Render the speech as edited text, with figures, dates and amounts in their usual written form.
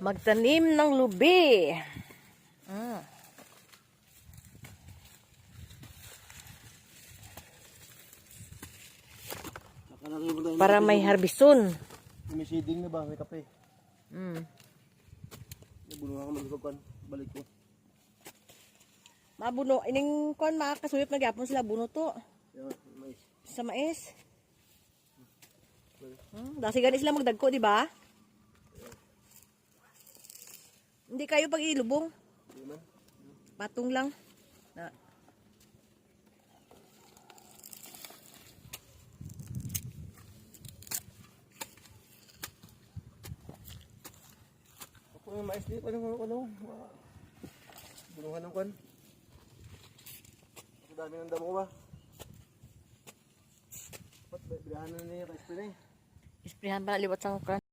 Magtanim ng lubi. Para may harbison. May seeding na ba? May kape. Mm. Nabuno ako magkakon. Balik ko. Mabuno. Ining kon makakasuyop na gyapon sila buno to. Yan, mais. Sa mais. Dasi gani sila magdagko, di ba? Hindi kayo pag ilubong. Patong lang. Na. Ako yung mais dito. Ano? Bunuhan ng kon. Ang dami ng damo ba? Dapat bilahan na niya ka-spray na eh. Isprihan pa na liwat sa kan.